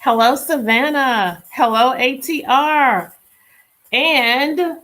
Hello, Savannah. Hello, ATR. And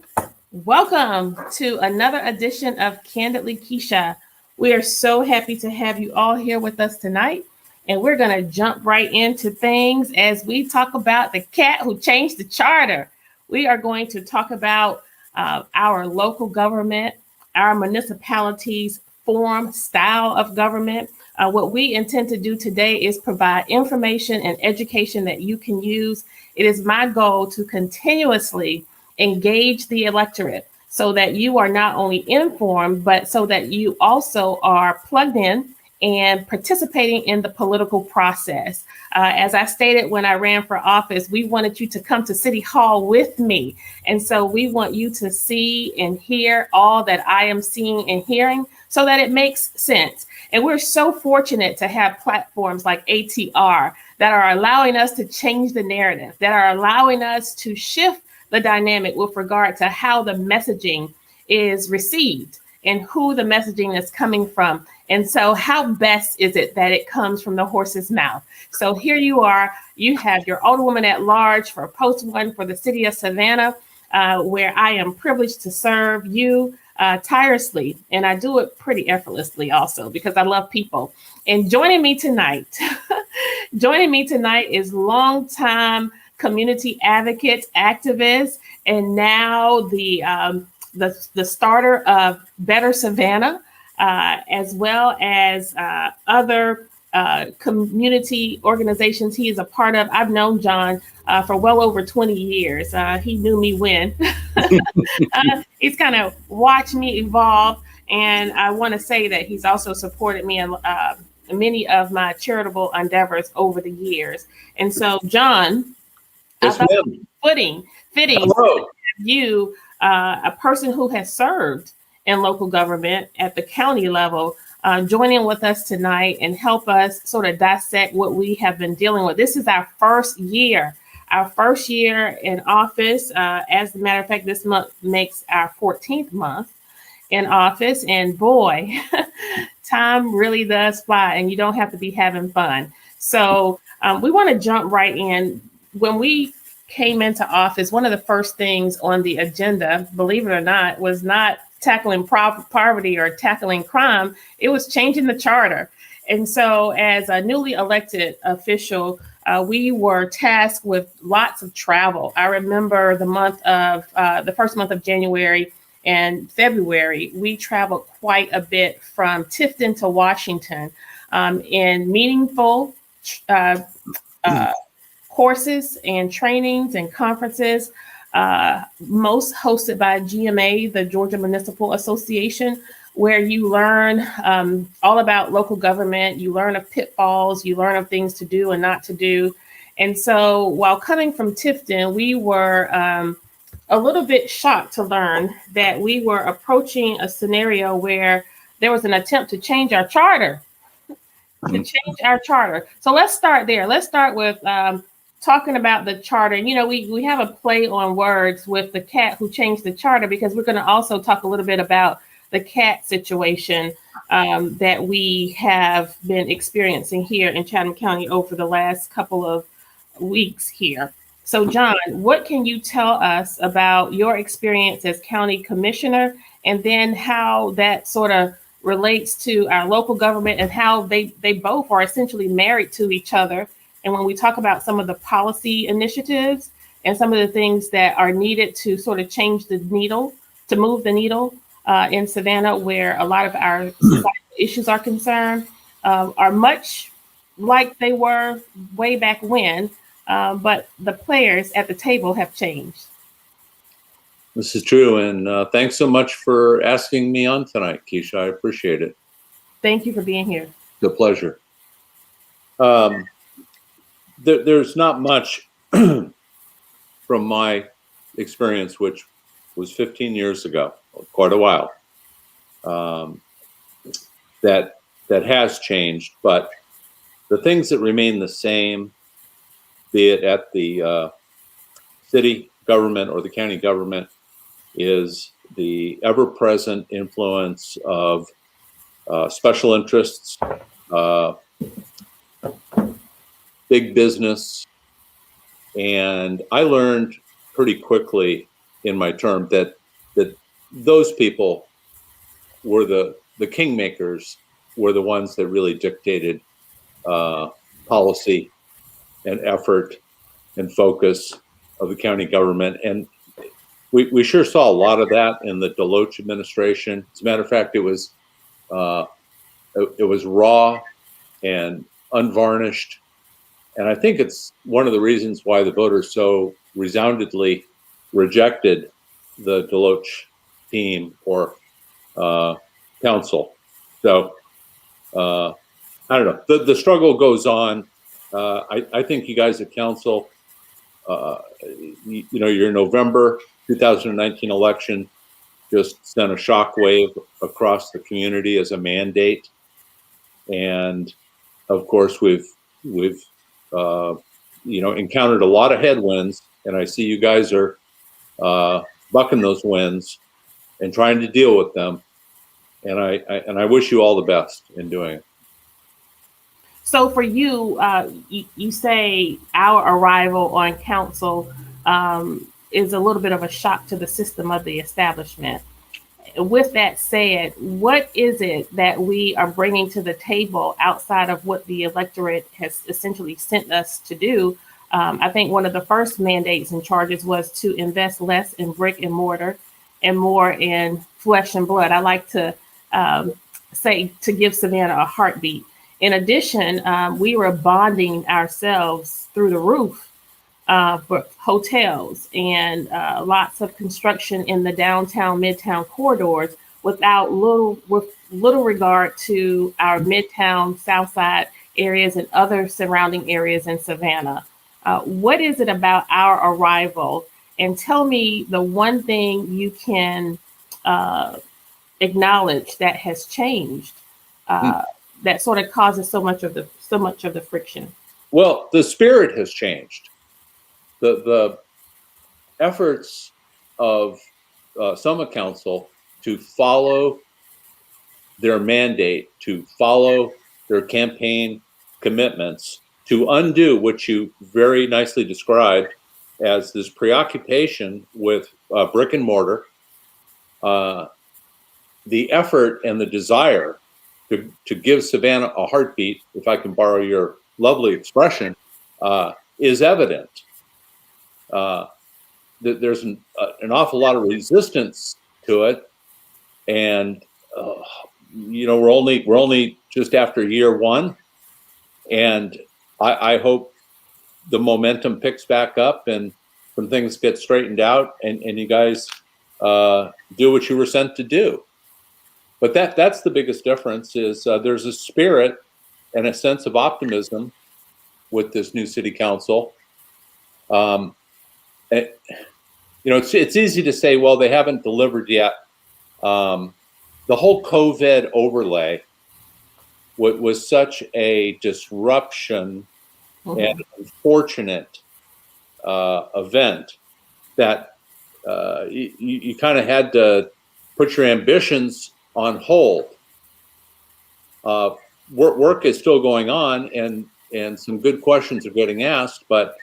welcome to another edition of Candidly Kesha. We are so happy to have you all here with us tonight. And we're going to jump right into things as we talk about the cat who changed the charter. We are going to talk about our local government, our municipalities' form, style of government. What we intend to do today is provide information and education that you can use. It is my goal to continuously engage the electorate so that you are not only informed, but so that you also are plugged in and participating in the political process. As I stated when I ran for office, we wanted you to come to City Hall with me. And so we want you to see and hear all that I am seeing and hearing so that it makes sense. And we're so fortunate to have platforms like ATR that are allowing us to change the narrative, that are allowing us to shift the dynamic with regard to how the messaging is received and who the messaging is coming from. And so how best is it that it comes from the horse's mouth? So here you are, you have your Alderwoman at Large for Post 1 for the city of Savannah, where I am privileged to serve you tirelessly. And I do it pretty effortlessly also because I love people. And joining me tonight is longtime community advocate, activist, and now the starter of Better Savannah, as well as other community organizations he is a part of. I've known John for well over 20 years. He knew me when. He's kind of watched me evolve, and I want to say that he's also supported me in many of my charitable endeavors over the years. And so, John, yes, I thought fitting Hello. you, a person who has served in local government at the county level, joining with us tonight and help us sort of dissect what we have been dealing with. This is our first year in office. As a matter of fact, this month makes our 14th month in office. And boy, time really does fly and you don't have to be having fun. So we want to jump right in. When we came into office, one of the first things on the agenda, believe it or not, was not tackling poverty or tackling crime. It was changing the charter. And so as a newly elected official, we were tasked with lots of travel. I remember the first month of January and February, we traveled quite a bit from Tifton to Washington in meaningful courses and trainings and conferences, most hosted by GMA, the Georgia Municipal Association, where you learn all about local government, you learn of pitfalls, you learn of things to do and not to do. And so while coming from Tifton, we were a little bit shocked to learn that we were approaching a scenario where there was an attempt to change our charter. So let's start there. Let's start with talking about the charter. You know, we have a play on words with the cat who changed the charter, because we're going to also talk a little bit about the cat situation that we have been experiencing here in Chatham County over the last couple of weeks here. So John, what can you tell us about your experience as county commissioner, and then how that sort of relates to our local government and how they both are essentially married to each other? And when we talk about some of the policy initiatives and some of the things that are needed to sort of change the needle, to move the needle in Savannah, where a lot of our societal issues are concerned, are much like they were way back when, but the players at the table have changed. This is true. And thanks so much for asking me on tonight, Kesha. I appreciate it. Thank you for being here. It's a pleasure. There's not much from my experience, which was 15 years ago, quite a while. That has changed, but the things that remain the same, be it at the city government or the county government, is the ever-present influence of special interests, big business. And I learned pretty quickly in my term that those people were the kingmakers, were the ones that really dictated policy and effort and focus of the county government. And we sure saw a lot of that in the Deloach administration. As a matter of fact, it was raw and unvarnished. And I think it's one of the reasons why the voters so resoundingly rejected the Deloach team or council. So I don't know. The struggle goes on. I think you guys at council, your November 2019 election just sent a shockwave across the community as a mandate. And of course, we've encountered a lot of headwinds, and I see you guys are bucking those winds and trying to deal with them. And I wish you all the best in doing it. So for you, you say our arrival on council is a little bit of a shock to the system of the establishment. With that said, what is it that we are bringing to the table outside of what the electorate has essentially sent us to do? I think one of the first mandates and charges was to invest less in brick and mortar and more in flesh and blood. I like to say to give Savannah a heartbeat. In addition, we were bonding ourselves through the roof for hotels and lots of construction in the downtown, midtown corridors with little regard to our midtown, south side areas and other surrounding areas in Savannah. What is it about our arrival? And tell me the one thing you can acknowledge that has changed that sort of causes so much of the friction. Well, the spirit has changed. The efforts of Summit Council to follow their mandate, to follow their campaign commitments, to undo what you very nicely described as this preoccupation with brick and mortar, the effort and the desire to give Savannah a heartbeat, if I can borrow your lovely expression, is evident. There's an awful lot of resistance to it, and we're only just after year one, and I hope the momentum picks back up and when things get straightened out and you guys do what you were sent to do. But that's the biggest difference is there's a spirit and a sense of optimism with this new city council. It's easy to say, well, they haven't delivered yet. The whole COVID overlay was such a disruption and unfortunate event that you kind of had to put your ambitions on hold. Work is still going on, and some good questions are getting asked, but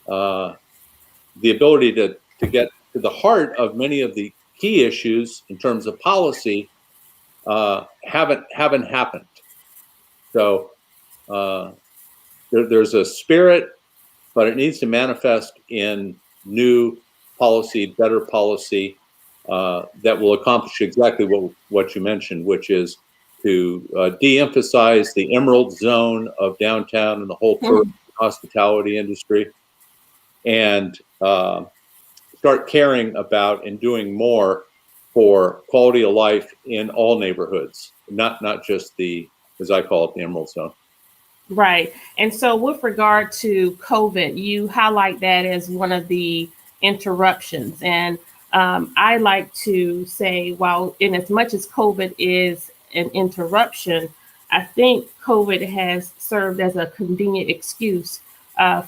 the ability to get to the heart of many of the key issues in terms of policy haven't happened. So there's a spirit, but it needs to manifest in new policy, better policy that will accomplish exactly what you mentioned, which is to de-emphasize the emerald zone of downtown and the whole hospitality industry, and start caring about and doing more for quality of life in all neighborhoods, not just the, as I call it, the emerald zone. Right. And so with regard to COVID, you highlight that as one of the interruptions. And I like to say, while in as much as COVID is an interruption, I think COVID has served as a convenient excuse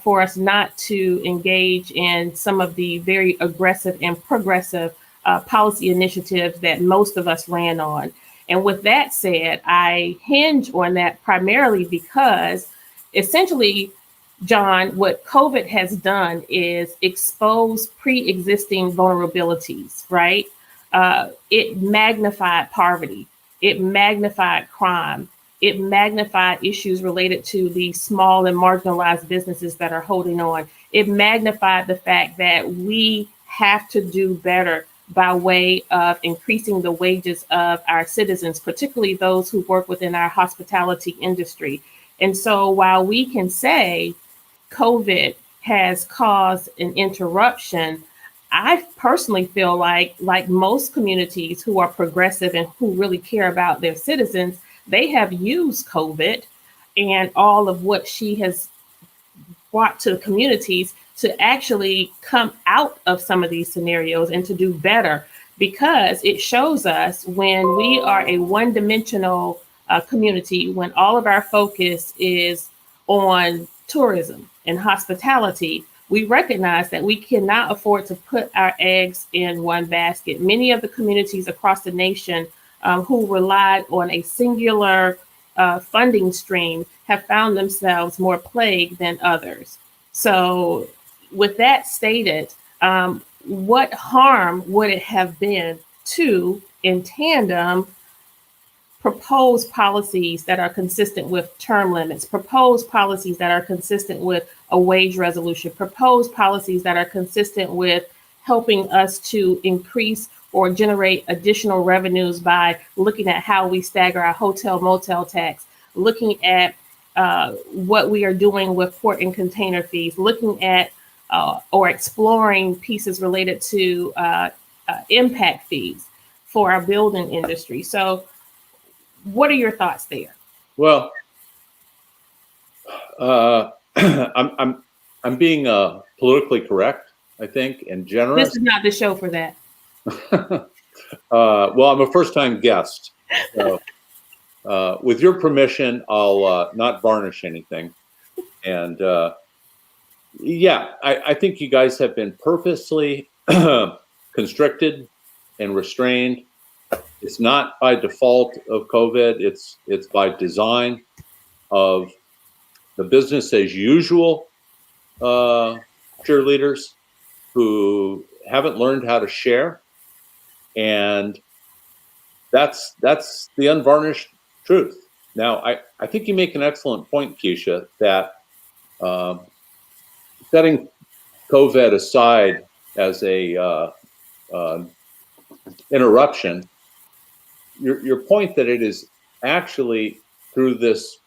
for us not to engage in some of the very aggressive and progressive policy initiatives that most of us ran on. And with that said, I hinge on that primarily because essentially, John, what COVID has done is expose pre-existing vulnerabilities, right? It magnified poverty. It magnified crime. It magnified issues related to the small and marginalized businesses that are holding on. It magnified the fact that we have to do better by way of increasing the wages of our citizens, particularly those who work within our hospitality industry. And so while we can say COVID has caused an interruption, I personally feel like most communities who are progressive and who really care about their citizens, they have used COVID and all of what she has brought to communities to actually come out of some of these scenarios and to do better, because it shows us when we are a one-dimensional community, when all of our focus is on tourism and hospitality, we recognize that we cannot afford to put our eggs in one basket. Many of the communities across the nation who relied on a singular funding stream have found themselves more plagued than others. So, with that stated, what harm would it have been to, in tandem, propose policies that are consistent with term limits, propose policies that are consistent with a wage resolution, propose policies that are consistent with helping us to increase or generate additional revenues by looking at how we stagger our hotel motel tax, looking at what we are doing with port and container fees, looking at or exploring pieces related to impact fees for our building industry. So, what are your thoughts there? Well, I'm being politically correct, I think, and generous. This is not the show for that. Well, I'm a first-time guest, so with your permission, I'll not varnish anything. And yeah, I think you guys have been purposely constricted and restrained. It's not by default of COVID. It's by design of the business as usual cheerleaders who haven't learned how to share, and that's the unvarnished truth. Now, I think you make an excellent point, Kesha, that setting COVID aside as a interruption, your point that it is actually through this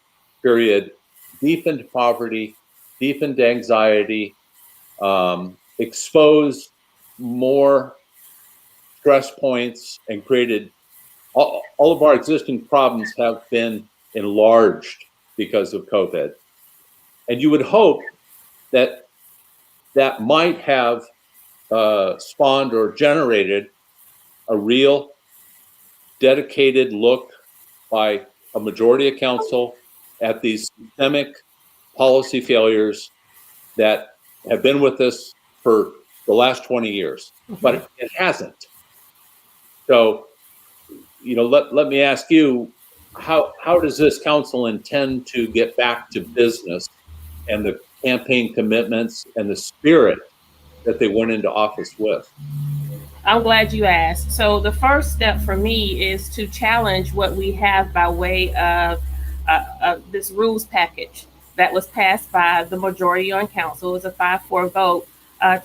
period deepened poverty, deepened anxiety, exposed more stress points, and created all of our existing problems have been enlarged because of COVID. And you would hope that that might have spawned or generated a real dedicated look by a majority of council at these systemic policy failures that have been with us for the last 20 years, but it hasn't. So, let me ask you, how does this council intend to get back to business and the campaign commitments and the spirit that they went into office with? I'm glad you asked. So, the first step for me is to challenge what we have by way of this rules package that was passed by the majority on council. It was a 5-4 vote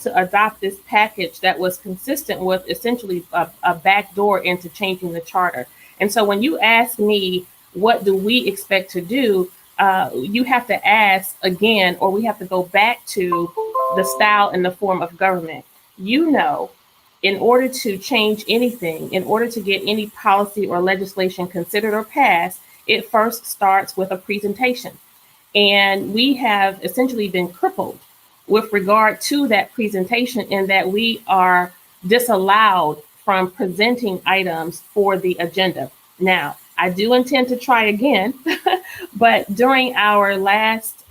to adopt this package that was consistent with essentially a backdoor into changing the charter. And so, when you ask me, what do we expect to do? You have to ask again, or we have to go back to the style and the form of government. In order to change anything, in order to get any policy or legislation considered or passed, it first starts with a presentation. And we have essentially been crippled with regard to that presentation, in that we are disallowed from presenting items for the agenda. Now, I do intend to try again, but during our last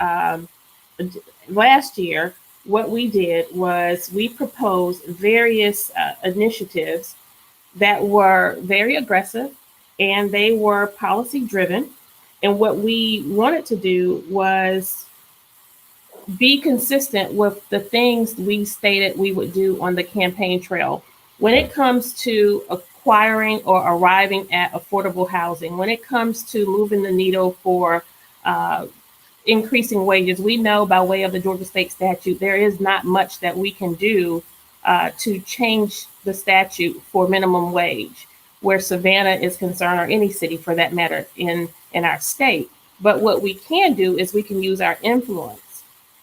year, what we did was we proposed various initiatives that were very aggressive and they were policy driven. And what we wanted to do was be consistent with the things we stated we would do on the campaign trail. When it comes to acquiring or arriving at affordable housing, when it comes to moving the needle for uh, increasing wages, we know by way of the Georgia state statute, there is not much that we can do to change the statute for minimum wage, where Savannah is concerned, or any city for that matter in our state. But what we can do is we can use our influence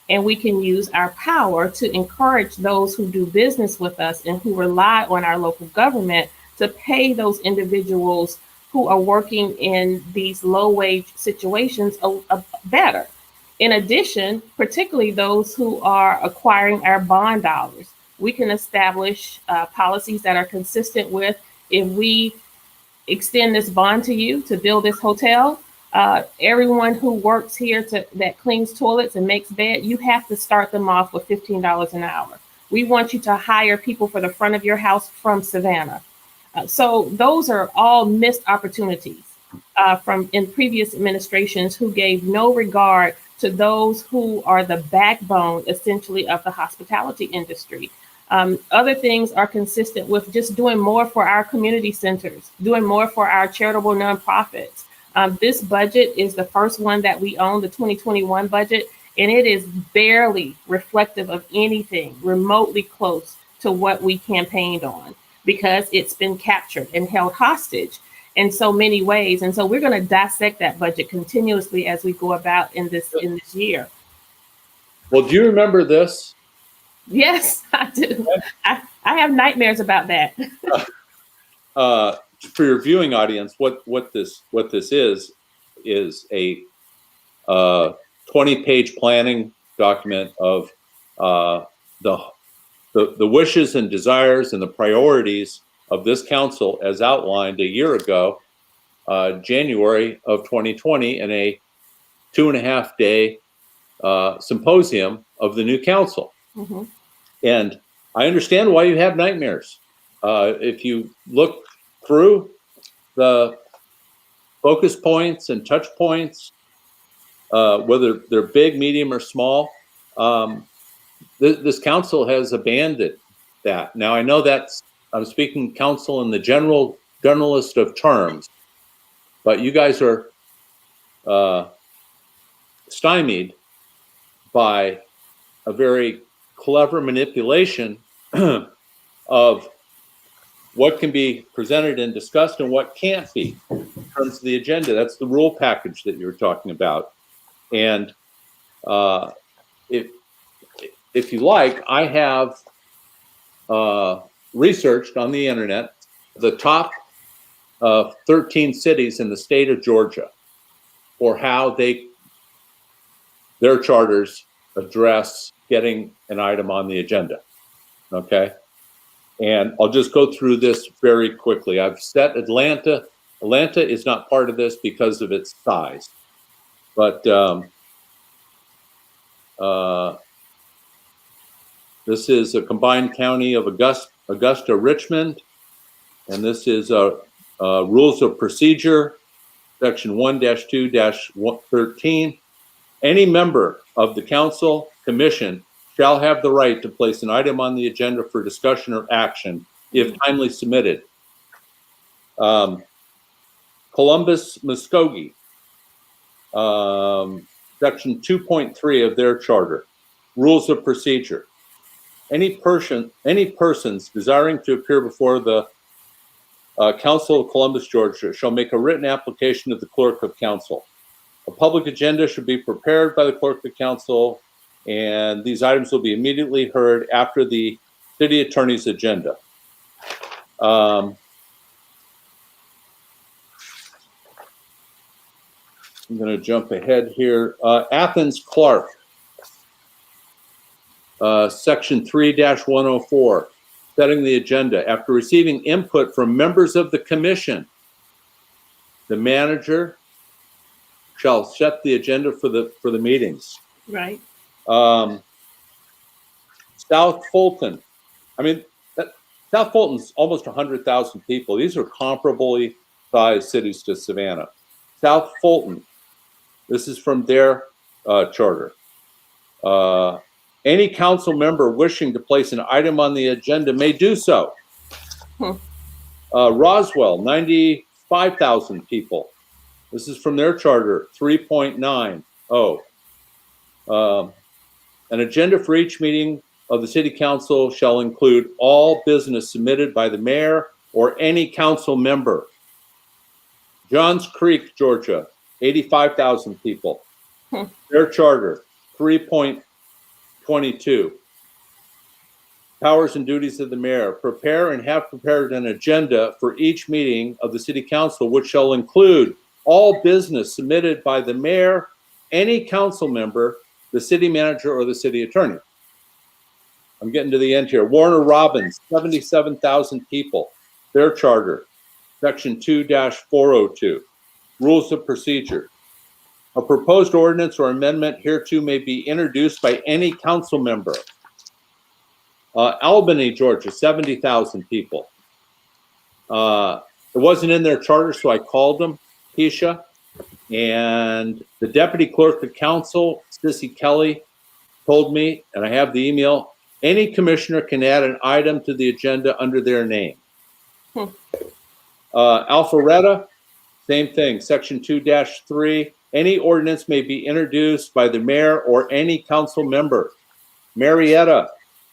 and we can use our power to encourage those who do business with us and who rely on our local government to pay those individuals who are working in these low wage situations better. In addition, particularly those who are acquiring our bond dollars, we can establish policies that are consistent with, if we extend this bond to you to build this hotel, everyone who works here that cleans toilets and makes bed, you have to start them off with $15 an hour. We want you to hire people for the front of your house from Savannah. So those are all missed opportunities from in previous administrations who gave no regard to those who are the backbone, essentially, of the hospitality industry. Other things are consistent with just doing more for our community centers, doing more for our charitable nonprofits. This budget is the first one that we own, the 2021 budget, and it is barely reflective of anything remotely close to what we campaigned on, because it's been captured and held hostage in so many ways. And so we're going to dissect that budget continuously as we go about in this year. Well, do you remember this? Yes, I do. I have nightmares about that. For your viewing audience, what this is a 20-page planning document of the wishes and desires and the priorities of this council as outlined a year ago, January of 2020, in a 2.5-day symposium of the new council. Mm-hmm. And I understand why you have nightmares. If you look through the focus points and touch points, whether they're big, medium, or small, this council has abandoned that. Now, I know I'm speaking council in the generalist of terms, but you guys are stymied by a very clever manipulation of what can be presented and discussed and what can't be in terms of the agenda. That's the rule package that you're talking about. And if you like, I have researched on the internet the top 13 cities in the state of Georgia for how their charters address getting an item on the agenda. Okay. And I'll just go through this very quickly. I've set Atlanta. Atlanta is not part of this because of its size, but this is a combined county of Augusta, Richmond, and this is rules of procedure, section 1-2-13. Any member of the council commission shall have the right to place an item on the agenda for discussion or action if timely submitted. Columbus, Muskogee, section 2.3 of their charter, rules of procedure. Any persons desiring to appear before the Council of Columbus, Georgia, shall make a written application to the clerk of council. A public agenda should be prepared by the clerk of council, and these items will be immediately heard after the city attorney's agenda. I'm going to jump ahead here. Athens, Clark, section 3-104. setting the agenda. After receiving input from members of the commission, the manager shall set the agenda for the meetings. Right. South Fulton. I mean, South Fulton's almost 100,000 people. These are comparably sized cities to Savannah. South Fulton. This is from their charter. Any council member wishing to place an item on the agenda may do so. Roswell, 95,000 people. This is from their charter, 3.90. An agenda for each meeting of the city council shall include all business submitted by the mayor or any council member. Johns Creek, Georgia, 85,000 people. Their charter, 3.22. Powers and duties of the mayor. Prepare and have prepared an agenda for each meeting of the city council, which shall include all business submitted by the mayor, any council member, the city manager, or the city attorney. I'm getting to the end here. Warner Robins, 77,000 people. Their charter, section 2-402. Rules of procedure. A proposed ordinance or amendment hereto may be introduced by any council member. Albany, Georgia, 70,000 people. It wasn't in their charter, so I called them, Kesha. And the deputy clerk of council, Sissy Kelly, told me, and I have the email, any commissioner can add an item to the agenda under their name. Alpharetta, same thing, section 2-3. Any ordinance may be introduced by the mayor or any council member. Marietta,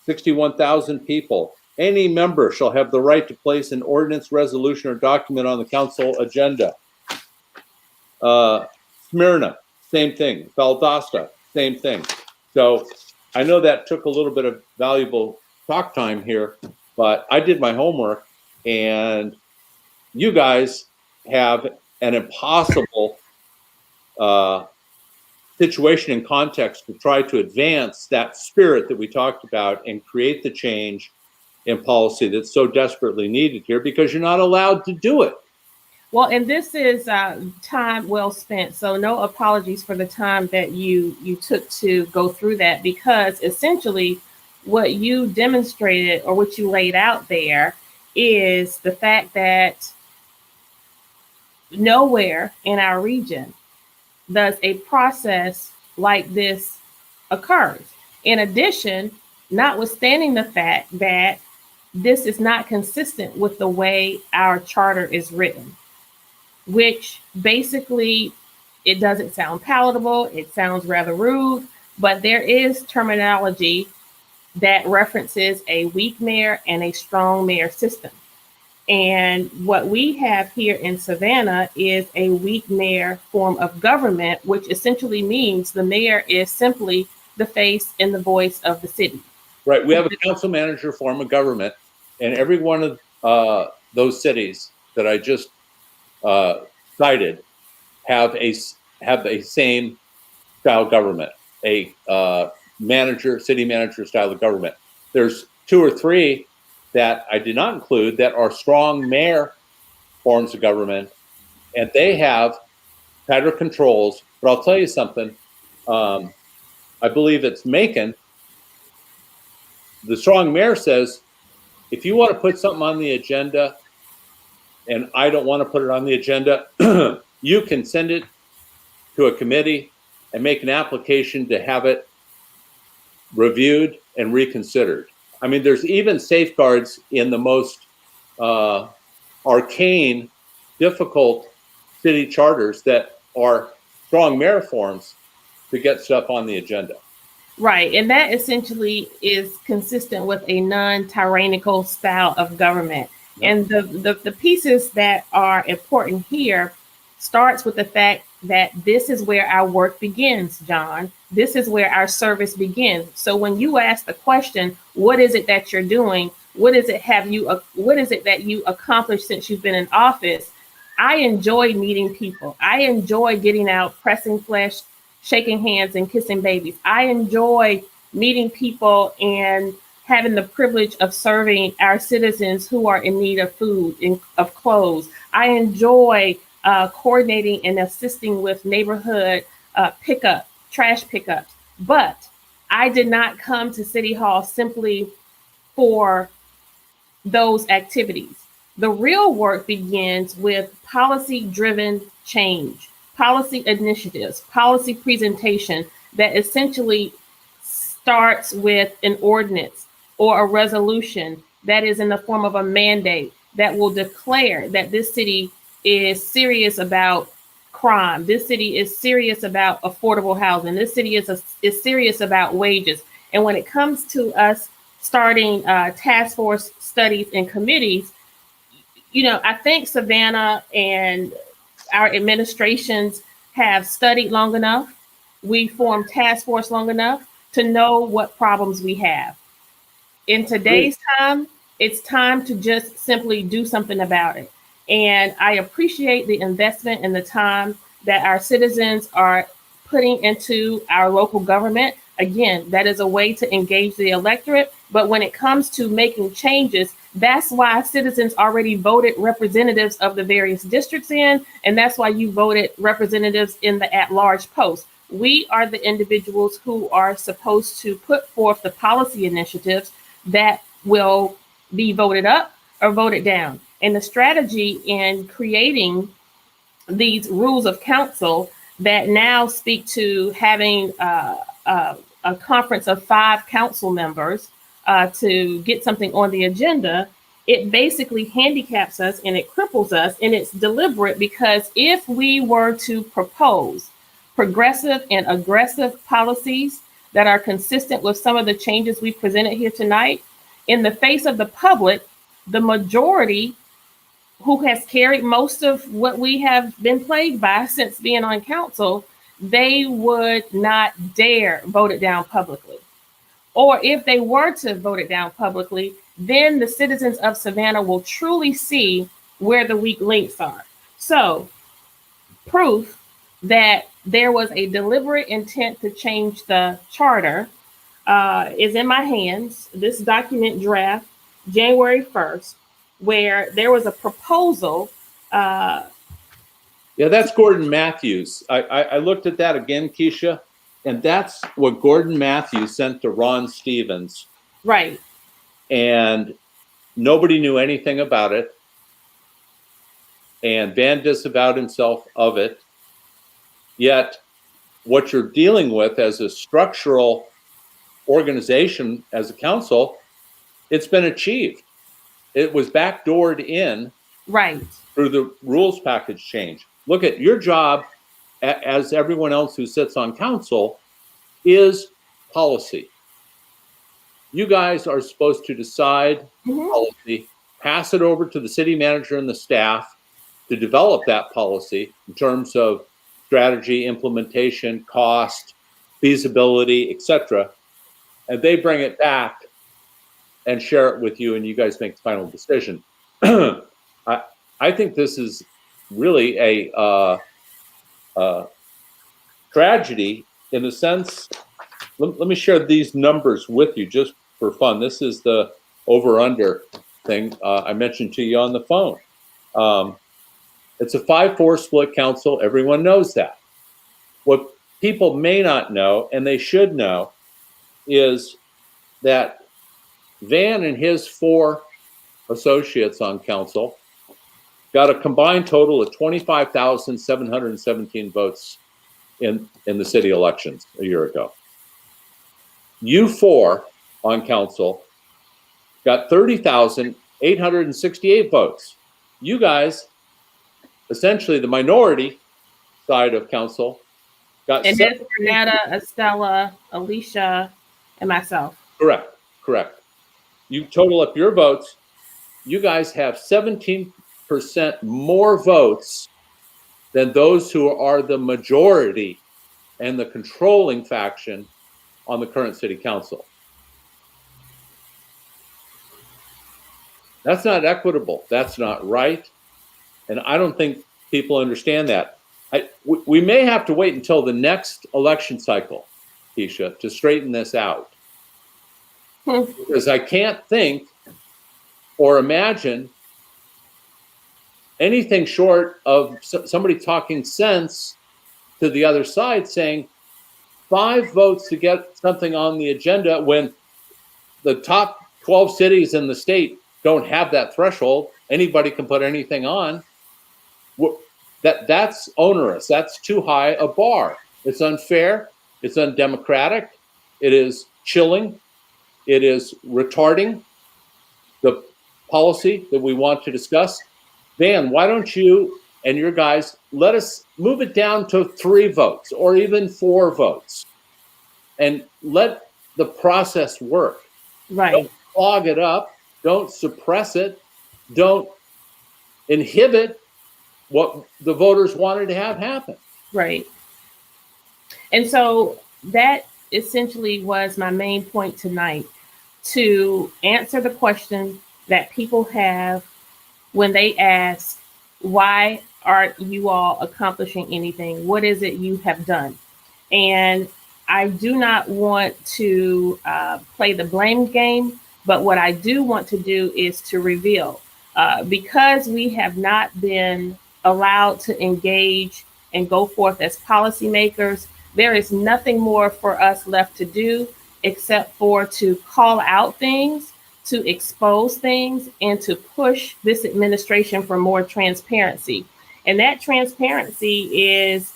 61,000 people. Any member shall have the right to place an ordinance, resolution, or document on the council agenda. Smyrna, same thing. Valdosta, same thing. So I know that took a little bit of valuable talk time here, but I did my homework, and you guys have an impossible situation and context to try to advance that spirit that we talked about and create the change in policy that's so desperately needed here, because you're not allowed to do it. Well, and this is time well spent. So no apologies for the time that you took to go through that, because essentially what you demonstrated or what you laid out there is the fact that nowhere in our region does a process like this occurs. In addition, notwithstanding the fact that this is not consistent with the way our charter is written, which basically, it doesn't sound palatable. It sounds rather rude, but there is terminology that references a weak mayor and a strong mayor system. And what we have here in Savannah is a weak mayor form of government, which essentially means the mayor is simply the face and the voice of the city. Right. We have a council manager form of government, and every one of those cities that I just cited have a same style government, a city manager style of government. There's 2 or 3 that I did not include that are strong mayor forms of government, and they have tighter controls. But I'll tell you something. I believe it's Macon. The strong mayor says, if you want to put something on the agenda and I don't want to put it on the agenda, you can send it to a committee and make an application to have it reviewed and reconsidered. I mean, there's even safeguards in the most arcane, difficult city charters that are strong mayor forms to get stuff on the agenda. Right. And that essentially is consistent with a non-tyrannical style of government. And the pieces that are important here starts with the fact that this is where our work begins, John. This is where our service begins. So when you ask the question, what is it that you're doing? What is it that you accomplished since you've been in office? I enjoy meeting people. I enjoy getting out, pressing flesh, shaking hands, and kissing babies. I enjoy meeting people and having the privilege of serving our citizens who are in need of food, of clothes. I enjoy coordinating and assisting with neighborhood pickup, trash pickups. But I did not come to City Hall simply for those activities. The real work begins with policy driven change, policy initiatives, policy presentation that essentially starts with an ordinance or a resolution that is in the form of a mandate that will declare that this city is serious about crime. This city is serious about affordable housing. This city is serious about wages. And when it comes to us starting task force studies and committees, I think Savannah and our administrations have studied long enough. We formed task force long enough to know what problems we have. In today's time, it's time to just simply do something about it. And I appreciate the investment and the time that our citizens are putting into our local government. Again, that is a way to engage the electorate. But when it comes to making changes, that's why citizens already voted representatives of the various districts in, and that's why you voted representatives in the at-large post. We are the individuals who are supposed to put forth the policy initiatives that will be voted up or voted down. And the strategy in creating these rules of council that now speak to having a conference of 5 council members to get something on the agenda, it basically handicaps us and it cripples us, and it's deliberate because if we were to propose progressive and aggressive policies that are consistent with some of the changes we presented here tonight, in the face of the public, the majority who has carried most of what we have been plagued by since being on council, they would not dare vote it down publicly. Or if they were to vote it down publicly, then the citizens of Savannah will truly see where the weak links are. So, proof that there was a deliberate intent to change the charter is in my hands. This document draft, January 1st, where there was a proposal. Yeah, that's Gordon Matthews. I looked at that again, Kesha, and that's what Gordon Matthews sent to Ron Stevens. Right. And nobody knew anything about it. And Van disavowed himself of it. Yet, what you're dealing with as a structural organization, as a council, it's been achieved. It was backdoored in right through the rules package change. Look at your job, as everyone else who sits on council, is policy. You guys are supposed to decide policy, pass it over to the city manager and the staff to develop that policy in terms of strategy, implementation, cost, feasibility, etc. And they bring it back and share it with you, and you guys make the final decision. I think this is really a tragedy in the sense. Let me share these numbers with you just for fun. This is the over/under thing I mentioned to you on the phone. It's a 5-4 split council. Everyone knows that. What people may not know, and they should know, is that Van and his 4 associates on council got a combined total of 25,717 votes in the city elections a year ago. You 4 on council got 30,868 votes. You guys, essentially the minority side of council, got. And that's Renata, Estella, Alicia, and myself. Correct. You total up your votes, you guys have 17% more votes than those who are the majority and the controlling faction on the current city council. That's not equitable. That's not right. And I don't think people understand that. We may have to wait until the next election cycle, Kesha, to straighten this out. Because I can't think or imagine anything short of somebody talking sense to the other side saying 5 votes to get something on the agenda when the top 12 cities in the state don't have that threshold. Anybody can put anything on. That's onerous. That's too high a bar. It's unfair. It's undemocratic. It is chilling. It is retarding the policy that we want to discuss. Van, why don't you and your guys let us move it down to 3 votes or even 4 votes and let the process work. Right. Don't clog it up. Don't suppress it. Don't inhibit what the voters wanted to have happen. Right. And so that essentially was my main point tonight, to answer the question that people have when they ask, why aren't you all accomplishing anything? What is it you have done? And I do not want to play the blame game, but what I do want to do is to reveal, because we have not been allowed to engage and go forth as policymakers, there is nothing more for us left to do except for to call out things, to expose things, and to push this administration for more transparency. And that transparency is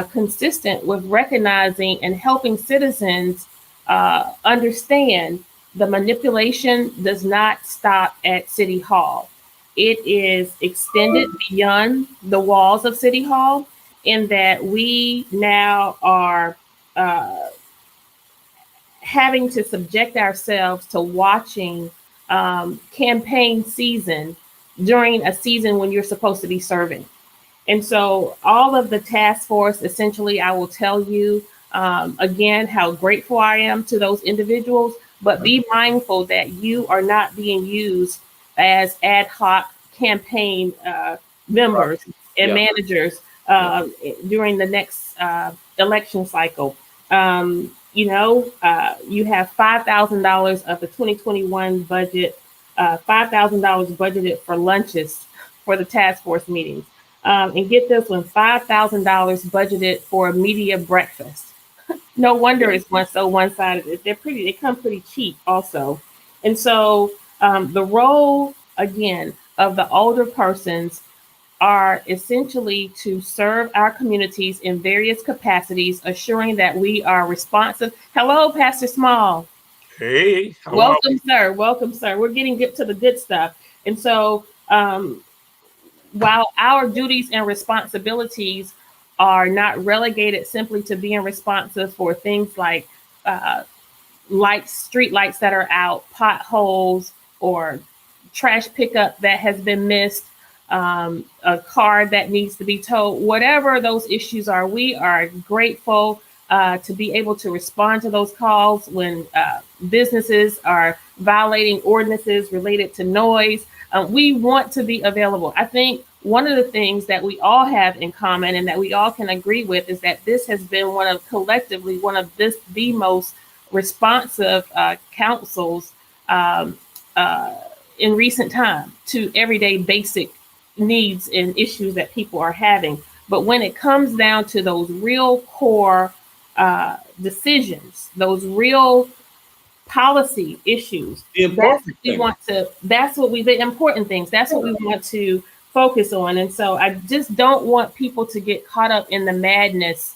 consistent with recognizing and helping citizens understand the manipulation does not stop at City Hall. It is extended beyond the walls of City Hall, in that we now are having to subject ourselves to watching campaign season during a season when you're supposed to be serving. And so all of the task force, essentially, I will tell you again how grateful I am to those individuals, but be mindful that you are not being used as ad hoc campaign members and managers during the next election cycle. You have $5,000 of the 2021 budget, $5,000 budgeted for lunches for the task force meetings. And get this one, $5,000 budgeted for a media breakfast. No wonder it's so one-sided. They come pretty cheap also. And so the role, again, of the older persons are essentially to serve our communities in various capacities, assuring that we are responsive. Hello, Pastor Small. Hey. Welcome, sir. Welcome, sir. We're getting to the good stuff. And so while our duties and responsibilities are not relegated simply to being responsive for things like street lights that are out, potholes, or trash pickup that has been missed, a car that needs to be towed, whatever those issues are, we are grateful to be able to respond to those calls when businesses are violating ordinances related to noise. We want to be available. I think one of the things that we all have in common and that we all can agree with is that this has been collectively one of the most responsive councils in recent time to everyday basic needs and issues that people are having. But when it comes down to those real core decisions, those real policy issues, the important things, that's what we want to focus on. And so I just don't want people to get caught up in the madness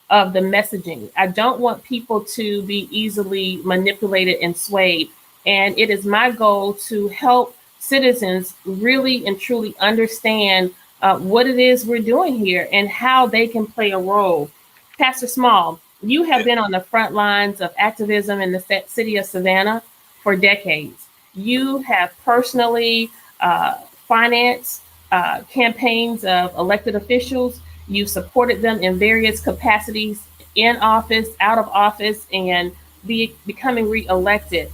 of the messaging. I don't want people to be easily manipulated and swayed. And it is my goal to help citizens really and truly understand what it is we're doing here and how they can play a role. Pastor Small, you have been on the front lines of activism in the city of Savannah for decades. You have personally financed campaigns of elected officials. You supported them in various capacities, in office, out of office, and becoming reelected.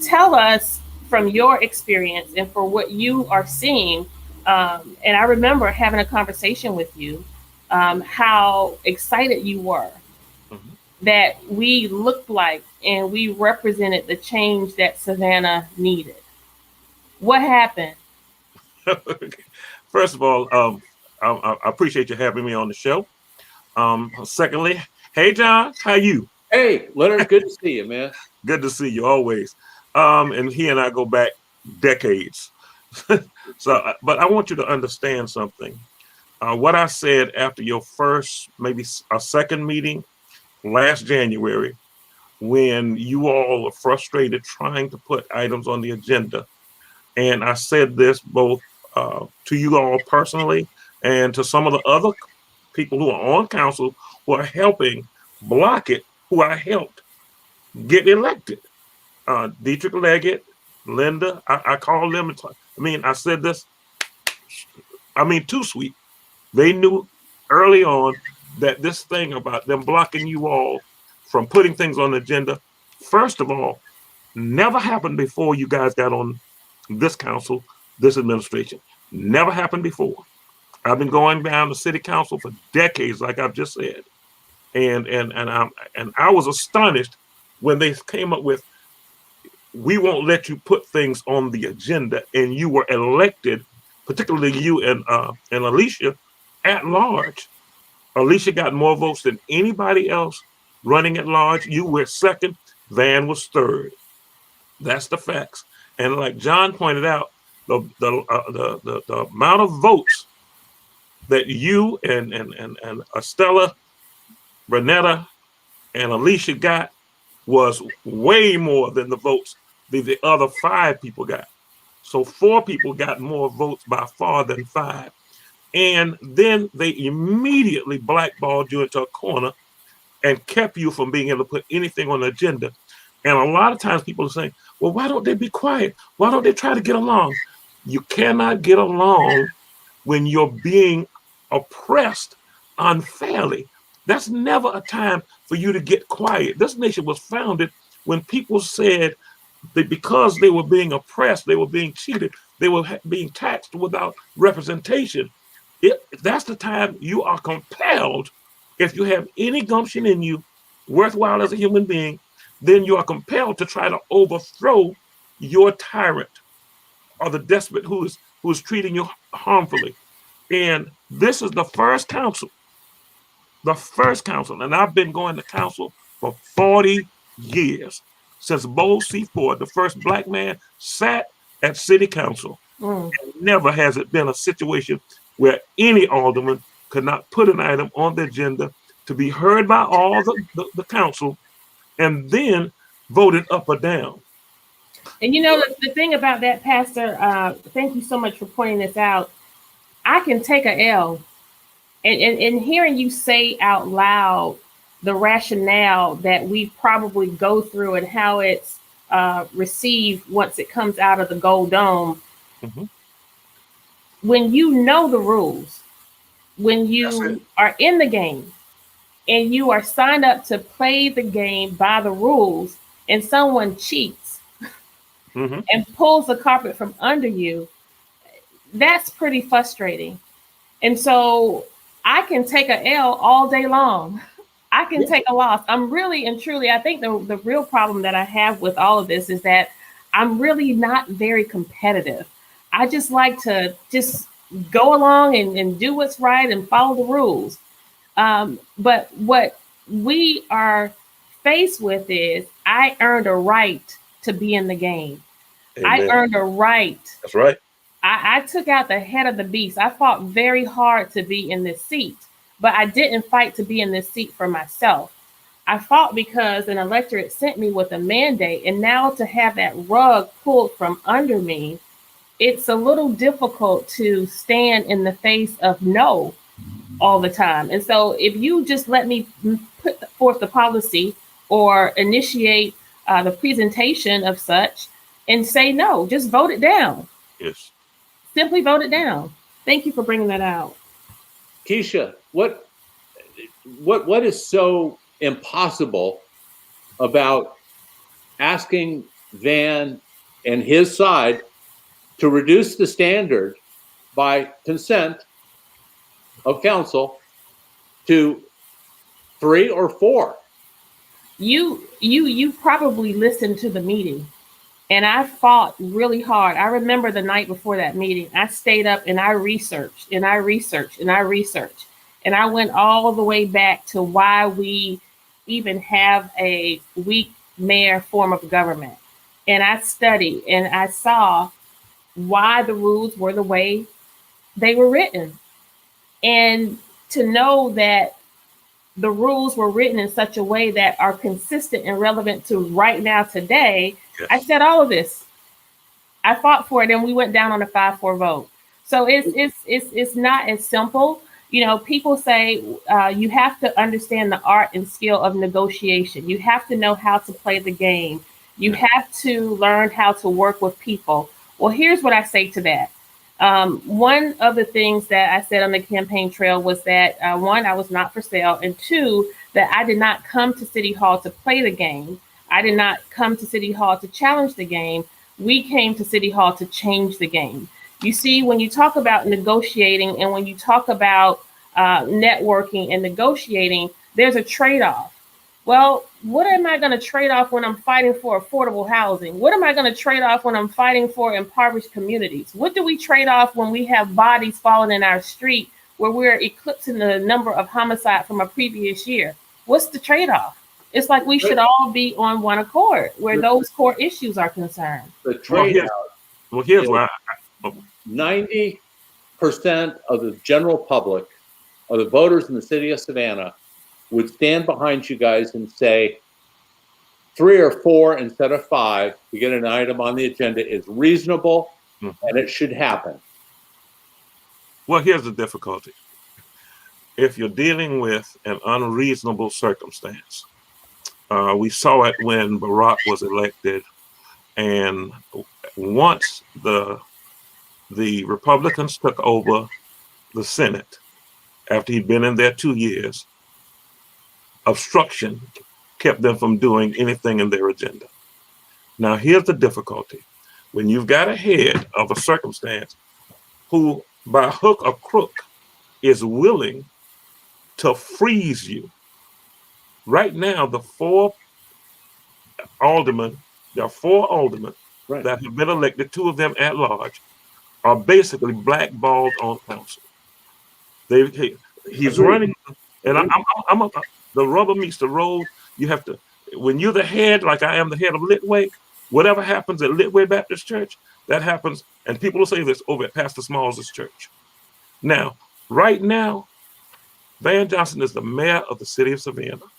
Tell us from your experience and for what you are seeing. And I remember having a conversation with you, how excited you were that we looked like and we represented the change that Savannah needed. What happened? First of all, I appreciate you having me on the show. Secondly, hey John, how you? Hey, Leonard, good to see you, man. Good to see you always. And he and I go back decades. So, but I want you to understand something. What I said after your first, maybe a second meeting last January, when you all were frustrated trying to put items on the agenda. And I said this both to you all personally and to some of the other people who are on council who are helping block it, who I helped get elected. Dietrich Leggett, Linda, I called them. I said this, too sweet. They knew early on that this thing about them blocking you all from putting things on the agenda, first of all, never happened before you guys got on this council, this administration. Never happened before. I've been going down to city council for decades, like I've just said. And I was astonished when they came up with, we won't let you put things on the agenda, and you were elected, particularly you and Alicia, at large. Alicia got more votes than anybody else running at large. You were second. Van was third. That's the facts. And like John pointed out, the amount of votes that you and Estella, Renetta, and Alicia got was way more than the votes the other 5 people got. So 4 people got more votes by far than 5. And then they immediately blackballed you into a corner and kept you from being able to put anything on the agenda. And a lot of times people are saying, well, why don't they be quiet? Why don't they try to get along? You cannot get along when you're being oppressed unfairly. That's never a time for you to get quiet. This nation was founded when people said that because they were being oppressed, they were being cheated, they were being taxed without representation. That's the time you are compelled, if you have any gumption in you, worthwhile as a human being, then you are compelled to try to overthrow your tyrant or the despot who is treating you harmfully. And this is the first council, and I've been going to council for 40 years, since Bo C. Ford, the first Black man, sat at city council. Never has it been a situation where any alderman could not put an item on the agenda to be heard by all the council and then voted up or down. And you know, the thing about that, Pastor, thank you so much for pointing this out. I can take a L. And hearing you say out loud the rationale that we probably go through and how it's received once it comes out of the Gold Dome. Mm-hmm. When you know the rules, when you are in the game and you are signed up to play the game by the rules, and someone cheats mm-hmm. and pulls the carpet from under you, that's pretty frustrating. And so I can take a L all day long. I can take a loss. I'm really and truly, I think the real problem that I have with all of this is that I'm really not very competitive. I just like to just go along and do what's right and follow the rules. But what we are faced with is I earned a right to be in the game. Amen. I earned a right. That's right. I took out the head of the beast. I fought very hard to be in this seat, but I didn't fight to be in this seat for myself. I fought because an electorate sent me with a mandate, and now to have that rug pulled from under me, it's a little difficult to stand in the face of no all the time. And so if you just let me put forth the policy or initiate the presentation of such and say no, just vote it down. Yes. Simply vote it down. Thank you for bringing that out. Kesha, what is so impossible about asking Van and his side to reduce the standard by consent of council to 3 or 4? you probably listened to the meeting, and I fought really hard. I remember the night before that meeting, I stayed up and I researched and I researched and I researched. And I went all the way back to why we even have a weak mayor form of government. And I studied and I saw why the rules were the way they were written. And to know that the rules were written in such a way that are consistent and relevant to right now today, Yes. I said all of this. I fought for it, and we went down on a 5-4 vote. So it's not as simple. You know, people say you have to understand the art and skill of negotiation. You have to know how to play the game. You have to learn how to work with people. Well, here's what I say to that. One of the things that I said on the campaign trail was that one, I was not for sale, and two, that I did not come to City Hall to play the game. I did not come to City Hall to challenge the game. We came to City Hall to change the game. You see, when you talk about negotiating and when you talk about networking and negotiating, there's a trade-off. Well, what am I going to trade off when I'm fighting for affordable housing? What am I going to trade off when I'm fighting for impoverished communities? What do we trade off when we have bodies falling in our street where we're eclipsing the number of homicide from a previous year? What's the trade-off? It's like we should all be on one accord where those core issues are concerned. The trade-off. Well, here's why. 90% of the general public, of the voters in the city of Savannah, would stand behind you guys and say 3 or 4 instead of 5 to get an item on the agenda is reasonable and it should happen. Well, here's the difficulty. If you're dealing with an unreasonable circumstance, we saw it when Barack was elected, and once the Republicans took over the Senate, after he'd been in there 2 years, obstruction kept them from doing anything in their agenda. Now, here's the difficulty. When you've got a head of a circumstance who, by hook or crook, is willing to freeze you. Right now, there are 4 aldermen right, that have been elected, 2 of them at large, are basically blackballed on council. He's running, and the rubber meets the road. You have to, when you're the head, like I am the head of Litway, whatever happens at Litway Baptist Church, that happens, and people will say this over at Pastor Smalls' church. Now, right now, Van Johnson is the mayor of the city of Savannah.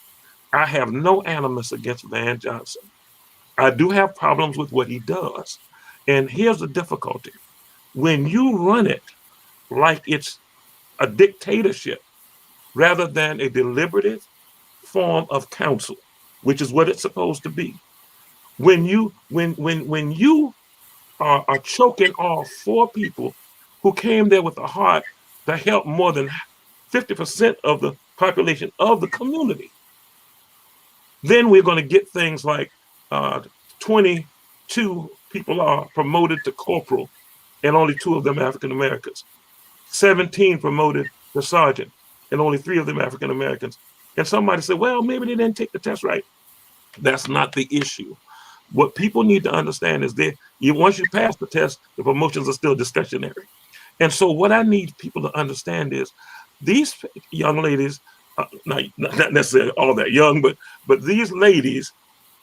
I have no animus against Van Johnson. I do have problems with what he does. And here's the difficulty. When you run it like it's a dictatorship rather than a deliberative form of counsel, which is what it's supposed to be. When you are choking off 4 people who came there with a heart to help more than 50% of the population of the community, then we're going to get things like 22 people are promoted to corporal and only 2 of them African Americans. 17 promoted to sergeant and only 3 of them African Americans. And somebody said, well, maybe they didn't take the test right. That's not the issue. What people need to understand is that once you pass the test, the promotions are still discretionary. And so what I need people to understand is these young ladies, not necessarily all that young, but these ladies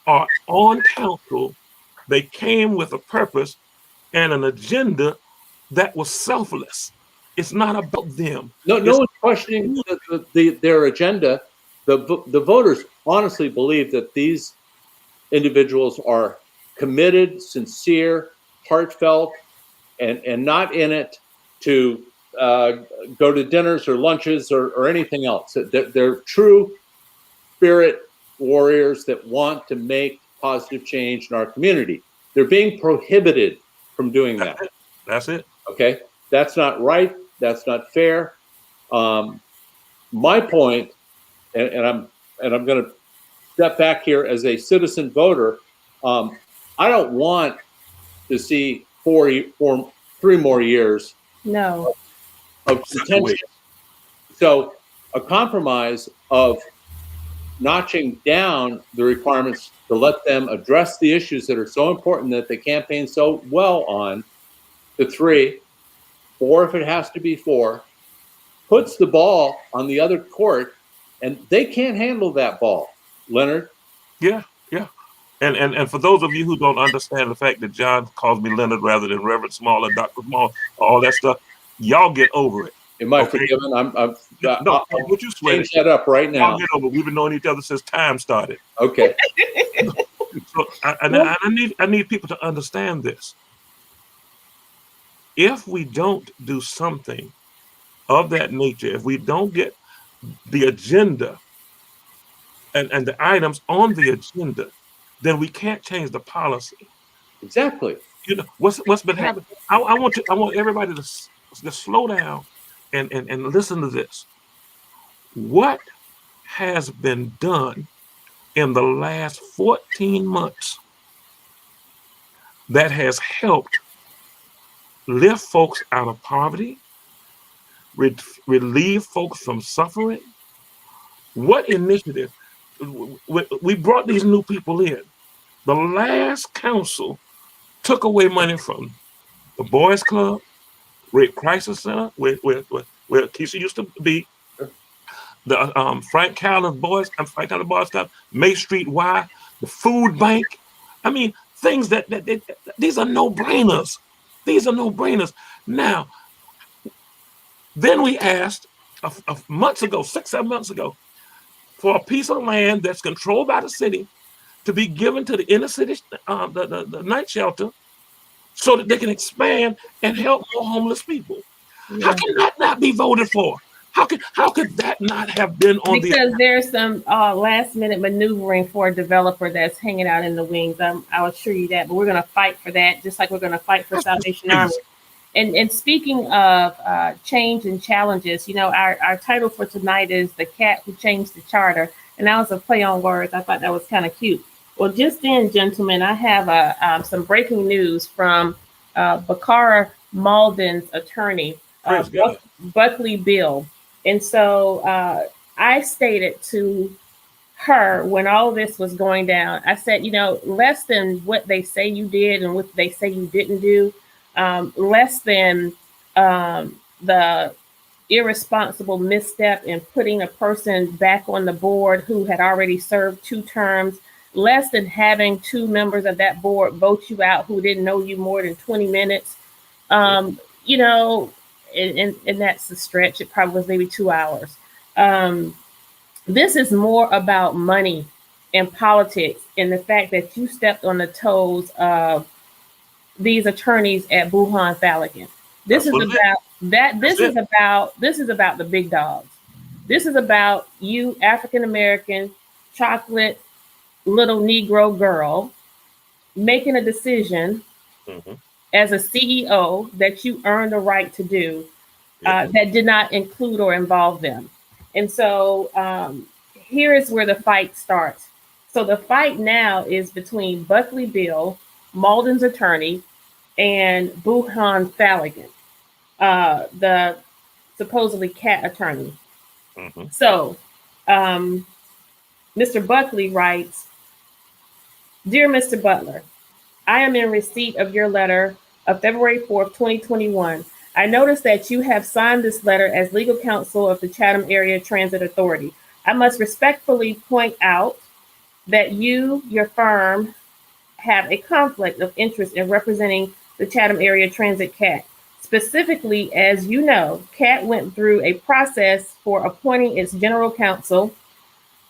are on council. They came with a purpose and an agenda that was selfless. It's not about them. No one's questioning their agenda. The voters honestly believe that these individuals are committed, sincere, heartfelt, and not in it to go to dinners or lunches or anything else. They're true spirit warriors that want to make positive change in our community. They're being prohibited from doing that. That's it. Okay, that's not right. That's not fair. My point, and I'm going to step back here as a citizen voter. I don't want to see 3 more years. No. Of detention. So a compromise of notching down the requirements to let them address the issues that are so important that they campaign so well on to 3, 4 if it has to be 4, puts the ball on the other court, and they can't handle that ball, Leonard. Yeah, yeah. And for those of you who don't understand the fact that John calls me Leonard rather than Reverend Small or Dr. Small, all that stuff, y'all get over it. Am I Okay? forgiven? No, would you sweat change that up right Y'all now. get over it. We've been knowing each other since time started. Okay. So I need people to understand this. If we don't do something of that nature, if we don't get the agenda and the items on the agenda, then we can't change the policy. Exactly. You know what's been happening. I want everybody to slow down and listen to this. What has been done in the last 14 months that has helped lift folks out of poverty, relieve folks from suffering? What initiative? We brought these new people in. The last council took away money from the Boys Club, Rape Crisis Center, where Kesha used to be, the Frank Callis Boys Club, May Street Y, the food bank. I mean, things that these are no-brainers. These are no-brainers. Now, then we asked months ago, 6-7 months ago, for a piece of land that's controlled by the city to be given to the inner city, the night shelter, so that they can expand and help more homeless people. Yeah. How can that not be voted for? How could that not have been on because there's some last minute maneuvering for a developer that's hanging out in the wings. I'll assure you that, but we're going to fight for that, just like we're going to fight for Salvation Army. And speaking of change and challenges, you know, our title for tonight is The Cat Who Changed the Charter. And that was a play on words. I thought that was kind of cute. Well, just then, gentlemen, I have some breaking news from Bakara Malden's attorney, Buckley Bill. And so I stated to her when all this was going down, I said, you know, less than what they say you did and what they say you didn't do, less than the irresponsible misstep in putting a person back on the board who had already served 2 terms, less than having 2 members of that board vote you out who didn't know you more than 20 minutes. You know, and that's the stretch. It probably was maybe 2 hours. This is more about money and politics and the fact that you stepped on the toes of these attorneys at Buhan Falligan. This is about that. This is about the big dogs. This is about you, African American, chocolate little Negro girl, making a decision as a CEO that you earned the right to do that did not include or involve them. And so here is where the fight starts. So the fight now is between Buckley Bill, Malden's attorney, and Buhan Falligan, the supposedly cat attorney. So Mr. Buckley writes, "Dear Mr. Butler, I am in receipt of your letter of February 4th, 2021. I noticed that you have signed this letter as legal counsel of the Chatham Area Transit Authority. I must respectfully point out that your firm, have a conflict of interest in representing the Chatham Area Transit CAT. Specifically, as you know, CAT went through a process for appointing its general counsel.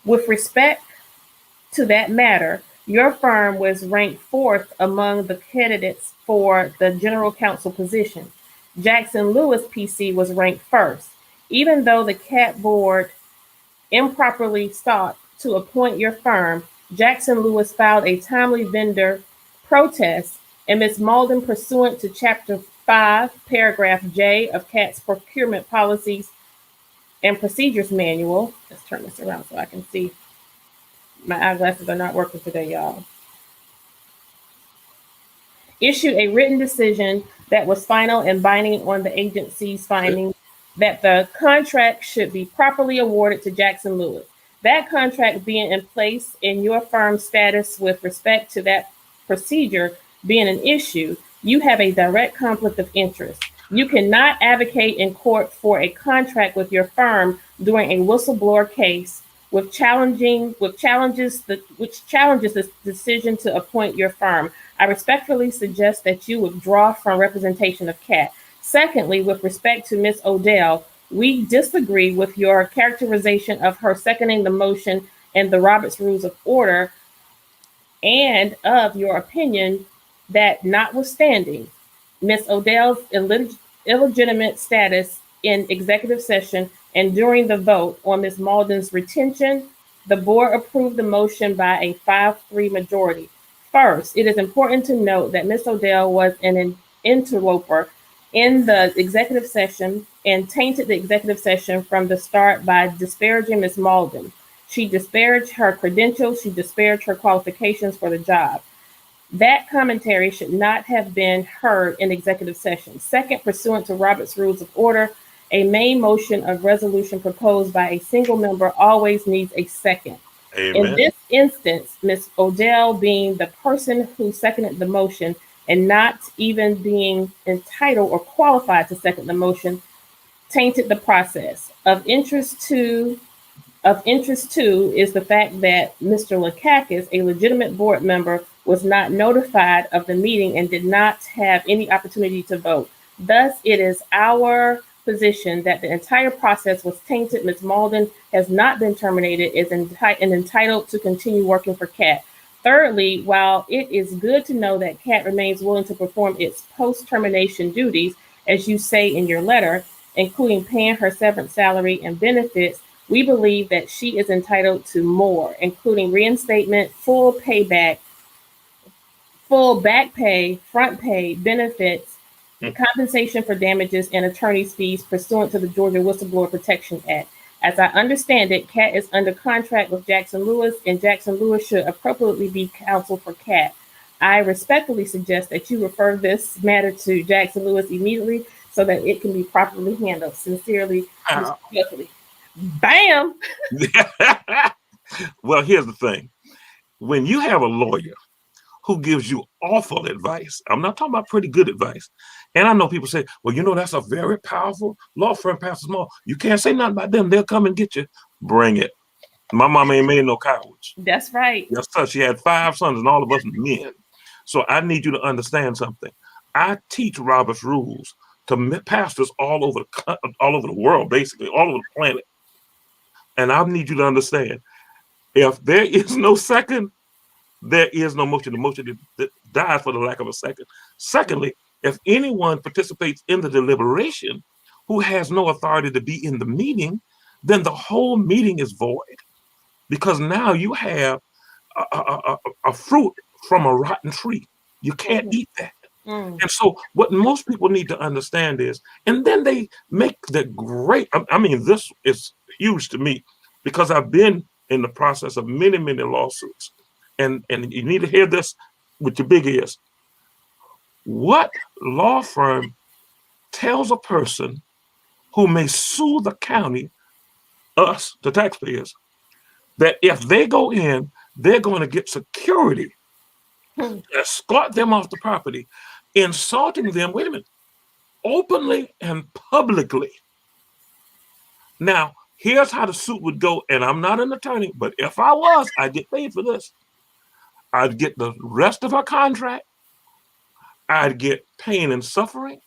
With respect to that matter, your firm was ranked 4th among the candidates for the general counsel position. Jackson Lewis PC was ranked 1st. Even though the CAT board improperly sought to appoint your firm, Jackson Lewis filed a timely vendor protest, and Ms. Malden, pursuant to Chapter 5, Paragraph J of CAT's Procurement Policies and Procedures Manual, let's turn this around so I can see. My eyeglasses are not working today, y'all. Issued a written decision that was final and binding on the agency's finding that the contract should be properly awarded to Jackson Lewis. That contract being in place and your firm's status with respect to that procedure being an issue, you have a direct conflict of interest. You cannot advocate in court for a contract with your firm during a whistleblower case which challenges the decision to appoint your firm. I respectfully suggest that you withdraw from representation of Kat. Secondly, with respect to Ms. Odell, we disagree with your characterization of her seconding the motion in the Roberts Rules of Order and of your opinion that notwithstanding Ms. Odell's illegitimate status in executive session and during the vote on Ms. Malden's retention, the board approved the motion by a 5-3 majority. First, it is important to note that Ms. Odell was an interloper in the executive session and tainted the executive session from the start by disparaging Ms. Malden. She disparaged her credentials, she disparaged her qualifications for the job. That commentary should not have been heard in executive session. Second, pursuant to Robert's Rules of Order, a main motion of resolution proposed by a single member always needs a second. Amen. In this instance, Ms. Odell being the person who seconded the motion and not even being entitled or qualified to second the motion tainted the process. Of interest too is the fact that Mr. Lakakis, a legitimate board member, was not notified of the meeting and did not have any opportunity to vote. Thus, it is our position that the entire process was tainted. Ms. Malden has not been terminated and entitled to continue working for CAT. Thirdly, while it is good to know that CAT remains willing to perform its post-termination duties, as you say in your letter, including paying her severance salary and benefits, we believe that she is entitled to more, including reinstatement, full back pay, front pay, benefits, compensation for damages, and attorney's fees pursuant to the Georgia Whistleblower Protection Act. As I understand it, CAT is under contract with Jackson Lewis, and Jackson Lewis should appropriately be counsel for CAT. I respectfully suggest that you refer this matter to Jackson Lewis immediately so that it can be properly handled. Sincerely, respectfully. Bam! Well, here's the thing. When you have a lawyer who gives you awful advice, I'm not talking about pretty good advice. And I know people say, well, you know, that's a very powerful law firm, Pastor Small. You can't say nothing about them. They'll come and get you. Bring it. My mama ain't made no cowards. That's right. Yes, sir. She had 5 sons and all of us men. So I need you to understand something. I teach Robert's Rules to pastors all over the world, basically, all over the planet. And I need you to understand, if there is no second, there is no motion. The motion dies for the lack of a second. Secondly, if anyone participates in the deliberation who has no authority to be in the meeting, then the whole meeting is void. Because now you have a fruit from a rotten tree. You can't eat that. And so what most people need to understand is, and then they make the great, I mean, this is huge to me because I've been in the process of many, many lawsuits. And you need to hear this with your big ears. What law firm tells a person who may sue the county, us, the taxpayers, that if they go in, they're going to get security, escort them off the property, insulting them, wait a minute, openly and publicly. Now, here's how the suit would go, and I'm not an attorney, but if I was, I'd get paid for this. I'd get the rest of her contract. I'd get pain and suffering.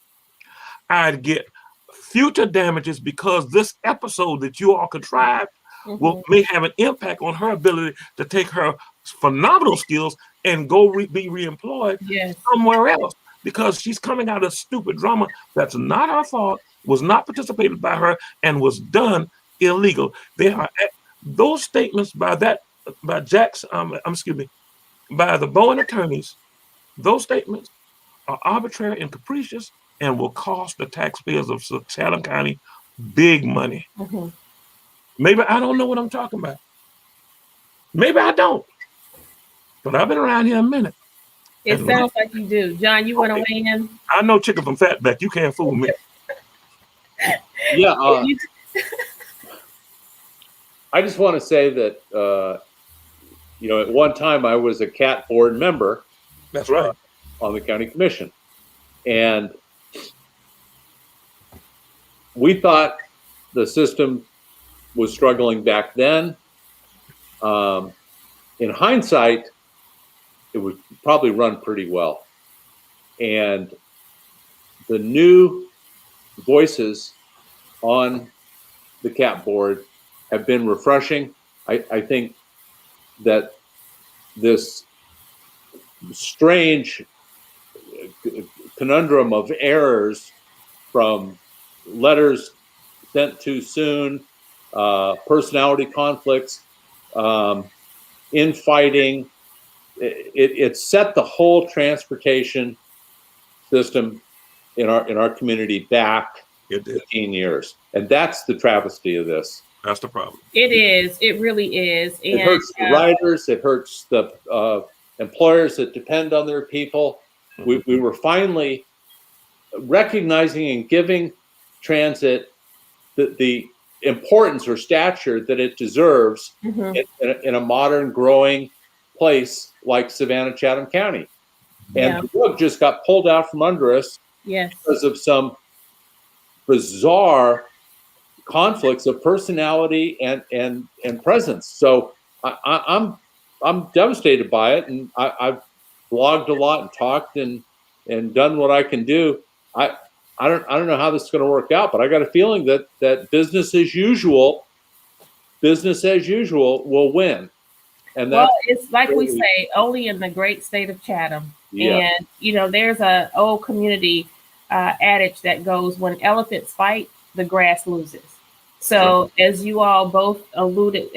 I'd get future damages because this episode that you all contrived may have an impact on her ability to take her phenomenal skills and go be reemployed somewhere else because she's coming out of stupid drama that's not her fault, was not participated by her, and was done illegal. They are those statements by Jack's, by the Bowen attorneys. Those statements are arbitrary and capricious and will cost the taxpayers of Chatham County big money. Maybe I don't know what I'm talking about. Maybe I don't. But I've been around here a minute. It sounds like you do. John, you want to weigh in? I know chicken from Fatback. You can't fool me. Yeah. I just want to say that, at one time I was a CAT board member. That's right. On the county commission. And we thought the system was struggling back then. In hindsight, it would probably run pretty well. And the new voices on the CAT board have been refreshing. I think that this strange conundrum of errors from letters sent too soon, personality conflicts, infighting, it set the whole transportation system in our community back 15 years. And that's the travesty of this. That's the problem. It is. It really is. It hurts the riders. It hurts the employers that depend on their people. We were finally recognizing and giving transit the importance or stature that it deserves in a modern, growing place like Savannah, Chatham County. And the rug just got pulled out from under us because of some bizarre conflicts of personality and presence. So I'm devastated by it, and I've blogged a lot and talked and done what I can do. I don't know how this is going to work out, but I got a feeling that business as usual will win. And that's it's like we say, only in the great state of Chatham. Yeah. And there's a old community adage that goes, when elephants fight, the grass loses. So as you both alluded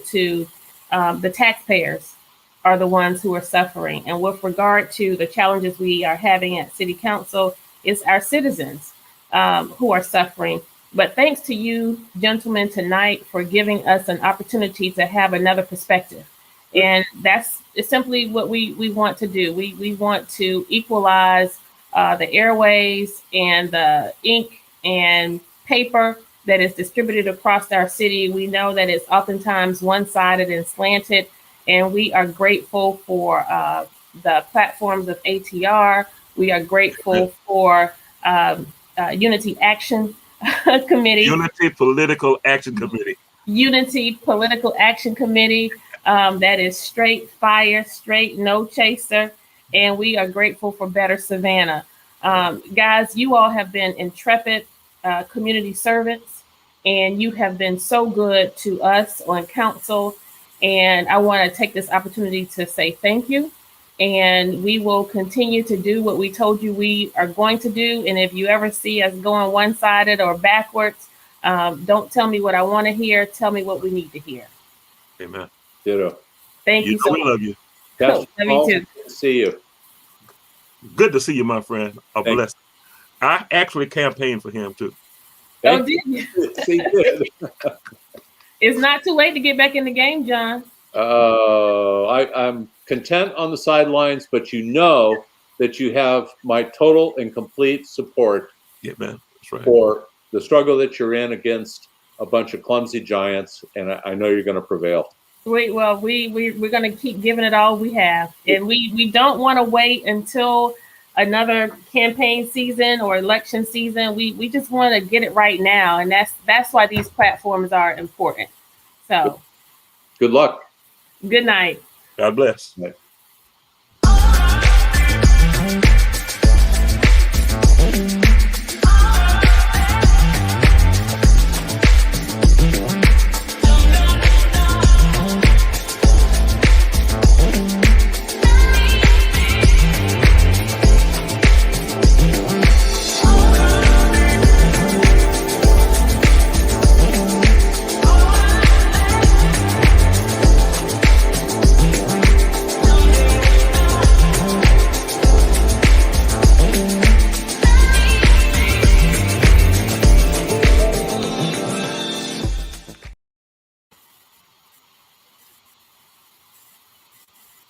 to, the taxpayers are the ones who are suffering. And with regard to the challenges we are having at City Council, it's our citizens who are suffering. But thanks to you, gentlemen, tonight for giving us an opportunity to have another perspective. And that's simply what we want to do. We want to equalize the airways and the ink and paper that is distributed across our city. We know that it's oftentimes one-sided and slanted, and we are grateful for the platforms of ATR. We are grateful for Unity Action Committee. Unity Political Action Committee. Unity Political Action Committee. That is straight fire, straight no chaser. And we are grateful for Better Savannah. Guys, you all have been intrepid community servants, and you have been so good to us on council. And I want to take this opportunity to say thank you. And we will continue to do what we told you we are going to do. And if you ever see us going one-sided or backwards, don't tell me what I want to hear. Tell me what we need to hear. Amen. Ditto. Thank you so much. We love you. Cool. Love you too. Good to see you. Good to see you, my friend. A blessing. I actually campaigned for him too. Oh, did you? It's not too late to get back in the game, John. I'm content on the sidelines, but you know that you have my total and complete support. Yeah, man. That's right. For the struggle that you're in against a bunch of clumsy giants, and I know you're going to prevail. We're going to keep giving it all we have, and we don't want to wait until another campaign season or election season. We just want to get it right now, and that's why these platforms are important. So, good luck. Good night. God bless. Right.